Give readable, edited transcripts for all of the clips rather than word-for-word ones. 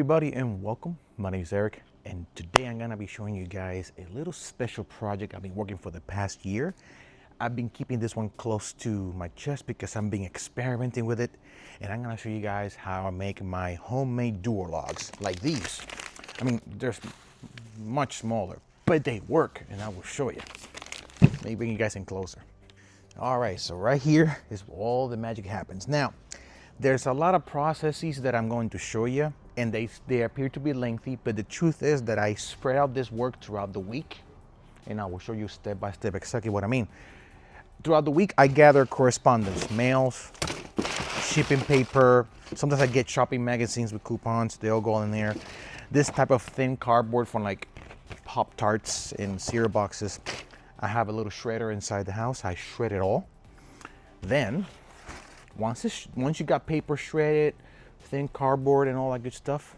everybody and welcome. My name is Eric and today I'm gonna be showing you guys a little special project I've been working for the past year. I've been keeping this one close to my chest because I'm been experimenting with it, and I'm gonna show you guys how I make my homemade Duralogs like these. I mean, they're much smaller, but they work, and I will show you. Maybe bring you guys in closer. All right, so right here is where all the magic happens. Now, there's a lot of processes that I'm going to show you, and they appear to be lengthy, but the truth is that I spread out this work throughout the week, and I will show you step by step exactly what I mean. Throughout the week, I gather correspondence, mails, shipping paper. Sometimes I get shopping magazines with coupons. They all go in there. This type of thin cardboard from like Pop-Tarts and cereal boxes. I have a little shredder inside the house. I shred it all. Then, once you got paper shredded, thin cardboard and all that good stuff,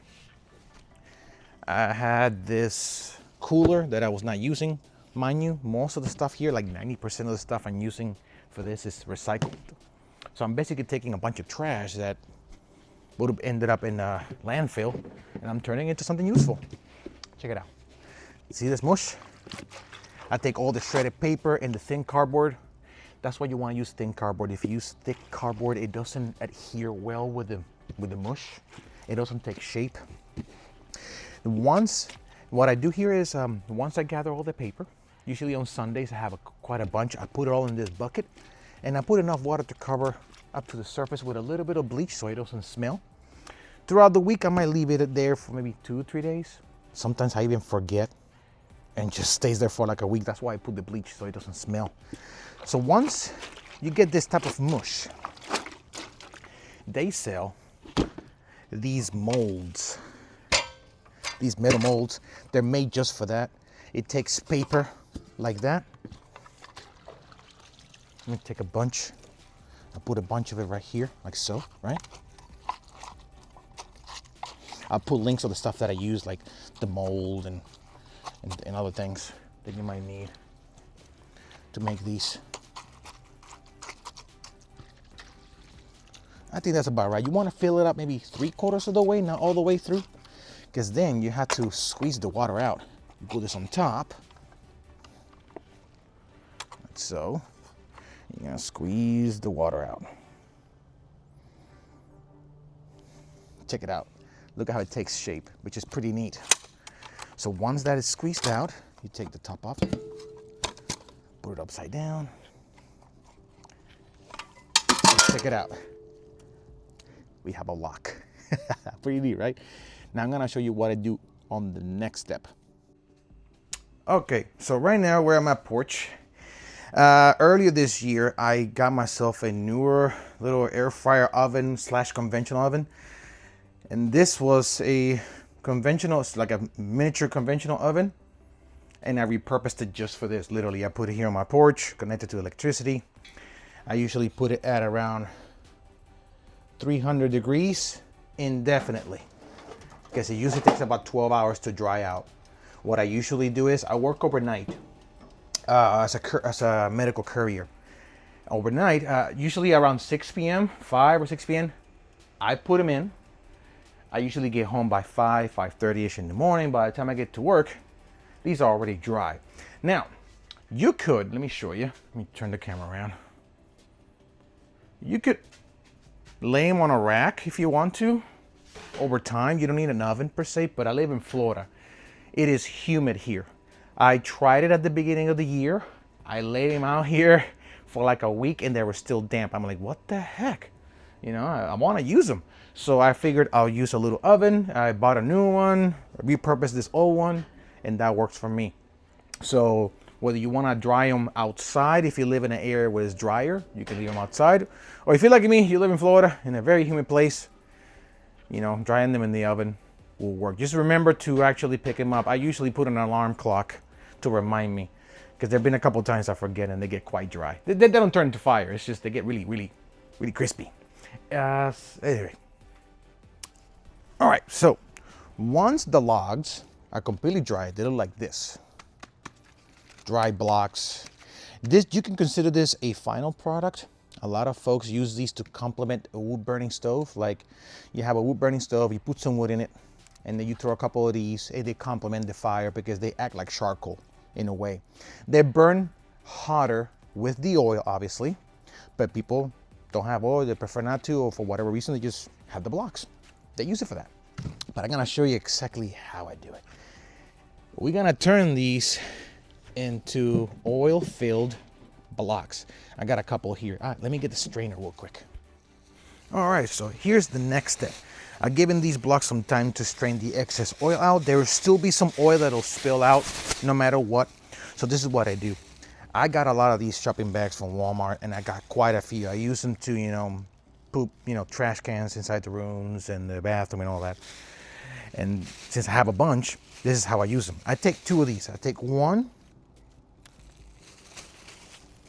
I had this cooler that I was not using. Mind you, most of the stuff here, like 90% of the stuff I'm using for this is recycled. So I'm basically taking a bunch of trash that would have ended up in a landfill, and I'm turning it into something useful. Check it out. See this mush? I take all the shredded paper and the thin cardboard. That's why you want to use thin cardboard. If you use thick cardboard, it doesn't adhere well with the mush. It doesn't take shape. What I do here is, once I gather all the paper, usually on Sundays I have quite a bunch. I put it all in this bucket, and I put enough water to cover up to the surface with a little bit of bleach so it doesn't smell. Throughout the week, I might leave it there for maybe 2 or 3 days. Sometimes I even forget and just stays there for like a week. That's why I put the bleach so it doesn't smell. So once you get this type of mush, they sell these molds, these metal molds. They're made just for that. It takes paper like that. Let me take a bunch. I put a bunch of it right here, like so, right? I'll put links of the stuff that I use, like the mold and other things that you might need to make these. I think that's about right. You want to fill it up maybe 3/4 of the way, not all the way through, because then you have to squeeze the water out. You put this on top, like so. You're gonna squeeze the water out. Check it out. Look at how it takes shape, which is pretty neat. So once that is squeezed out, you take the top off, put it upside down. Check it out. We have a lock. Pretty neat, right? Now I'm gonna show you what I do on the next step. Okay, so right now we're at my porch. Earlier this year, I got myself a newer little air fryer oven / conventional oven. And this was a conventional, it's like a miniature conventional oven. And I repurposed it just for this. Literally, I put it here on my porch, connected to electricity. I usually put it at around 300 degrees indefinitely, because it usually takes about 12 hours to dry out. What I usually do is I work overnight. As a medical courier. Overnight, usually around 6 p.m., 5 or 6 p.m., I put them in. I usually get home by 5:30ish in the morning. By the time I get to work, these are already dry. Now, you could, let me show you. Let me turn the camera around. You could lay them on a rack if you want to. Over time, you don't need an oven per se, but I live in Florida. It is humid here. I tried it at the beginning of the year. I laid them out here for like a week and they were still damp. I'm like, what the heck? You know, I want to use them. So I figured I'll use a little oven. I bought a new one, repurposed this old one, and that works for me. So whether you want to dry them outside, if you live in an area where it's drier, you can leave them outside. Or if you're like me, you live in Florida, in a very humid place, you know, drying them in the oven will work. Just remember to actually pick them up. I usually put an alarm clock to remind me, because there have been a couple times I forget and they get quite dry. They don't turn into fire. It's just they get really, really, really crispy. Anyway. All right, so once the logs are completely dry, they look like this. Dry blocks. This, you can consider this a final product. A lot of folks use these to complement a wood burning stove. Like you have a wood burning stove, you put some wood in it, and then you throw a couple of these, and they complement the fire because they act like charcoal in a way. They burn hotter with the oil, obviously, but people don't have oil, they prefer not to, or for whatever reason, they just have the blocks. They use it for that. But I'm gonna show you exactly how I do it. We're gonna turn these into oil-filled blocks. I got a couple here. Let me get the strainer real quick. All right, so here's the next step. I've given these blocks some time to strain the excess oil out. There will still be some oil that'll spill out no matter what. So this is what I do. I got a lot of these shopping bags from Walmart, and I got quite a few. I use them to, poop, trash cans inside the rooms and the bathroom and all that. And since I have a bunch, this is how I use them. I take two of these. I take one,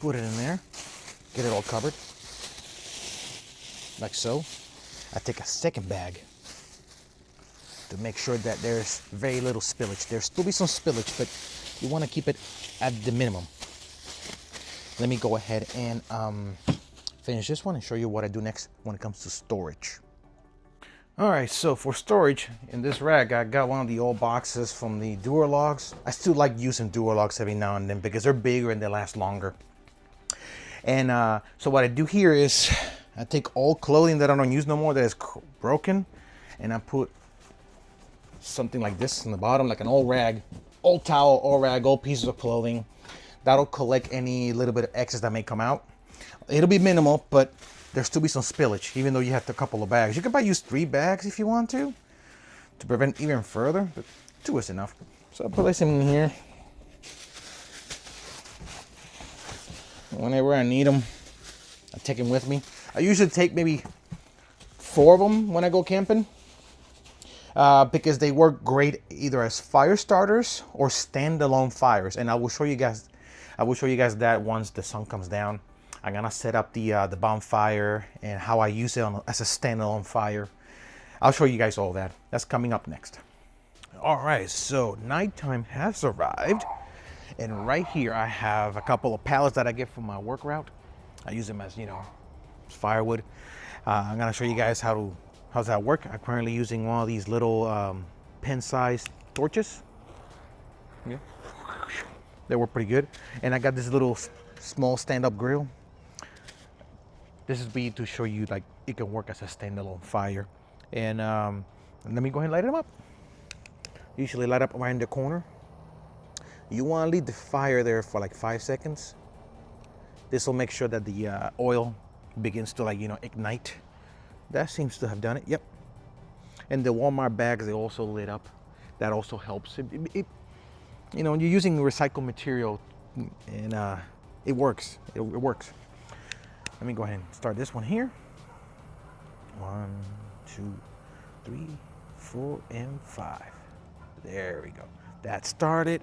put it in there, get it all covered, like so. I take a second bag to make sure that there's very little spillage. There'll still be some spillage, but you want to keep it at the minimum. Let me go ahead and finish this one and show you what I do next when it comes to storage. All right, so for storage, in this rack, I got one of the old boxes from the Duralogs. I still like using Duralogs every now and then because they're bigger and they last longer. And so what I do here is I take all clothing that I don't use no more that is broken, and I put something like this in the bottom, like an old rag, old towel, old rag, old pieces of clothing. That'll collect any little bit of excess that may come out. It'll be minimal, but there'll still be some spillage, even though you have a couple of bags. You can probably use 3 bags if you want to prevent even further, but 2 is enough. So I'll place them in here. Whenever I need them, I take them with me. I usually take maybe 4 of them when I go camping because they work great either as fire starters or standalone fires. And I will show you guys that once the sun comes down. I'm gonna set up the bonfire and how I use it as a standalone fire. I'll show you guys all that. That's coming up next. All right, so nighttime has arrived, and right here I have a couple of pallets that I get from my work route. I use them as firewood. I'm gonna show you guys how's that work. I'm currently using one of these little pen-sized torches. Yeah, they work pretty good. And I got this little small stand-up grill. This is me to show you like it can work as a standalone fire. And let me go ahead and light them up. Usually light up right in the corner. You want to leave the fire there for like 5 seconds. This will make sure that the oil begins to ignite. That seems to have done it. Yep. And the Walmart bags, they also lit up. That also helps. You're using recycled material, and it works. It works. Let me go ahead and start this one here. 1, 2, 3, 4, and 5. There we go. That started.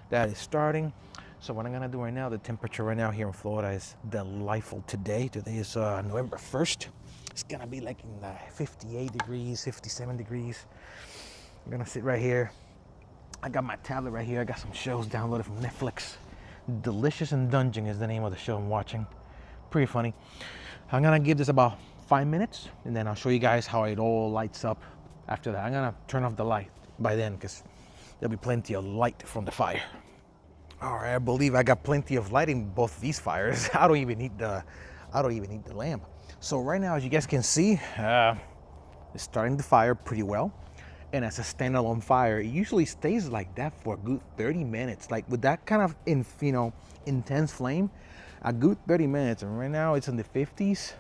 That is starting. So what I'm gonna do right now, the temperature right now here in Florida is delightful today. Today is November 1st. It's gonna be like in the 58 degrees, 57 degrees. I'm gonna sit right here. I got my tablet right here. I got some shows downloaded from Netflix. Delicious and Dungeon is the name of the show I'm watching. Pretty funny. I'm gonna give this about 5 minutes, and then I'll show you guys how it all lights up after that. I'm gonna turn off the light by then because there'll be plenty of light from the fire. All right, I believe I got plenty of light in both these fires. I don't even need the lamp. So right now, as you guys can see, it's starting the fire pretty well. And as a standalone fire, it usually stays like that for a good 30 minutes. Like with that kind of intense flame, a good 30 minutes. And right now it's in the 50s.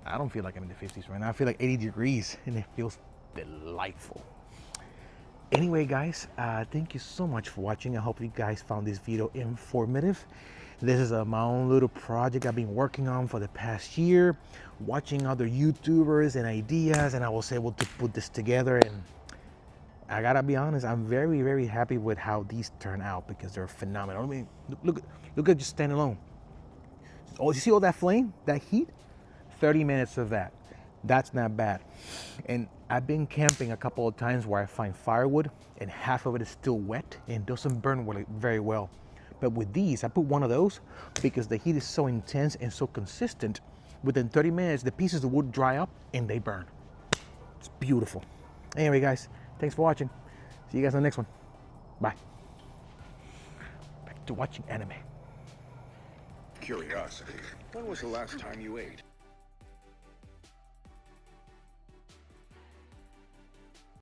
I don't feel like I'm in the 50s right now. I feel like 80 degrees, and it feels delightful. Anyway, guys, thank you so much for watching. I hope you guys found this video informative. This is my own little project I've been working on for the past year, watching other YouTubers and ideas, and I was able to put this together. And I gotta be honest, I'm very, very happy with how these turn out because they're phenomenal. I mean, look at just standing alone. Oh, you see all that flame, that heat? 30 minutes of that. That's not bad. And I've been camping a couple of times where I find firewood and half of it is still wet and doesn't burn very well. But with these, I put one of those because the heat is so intense and so consistent. Within 30 minutes, the pieces of wood dry up and they burn. It's beautiful. Anyway, guys, thanks for watching. See you guys on the next one. Bye. Back to watching anime. Curiosity. When was the last time you ate?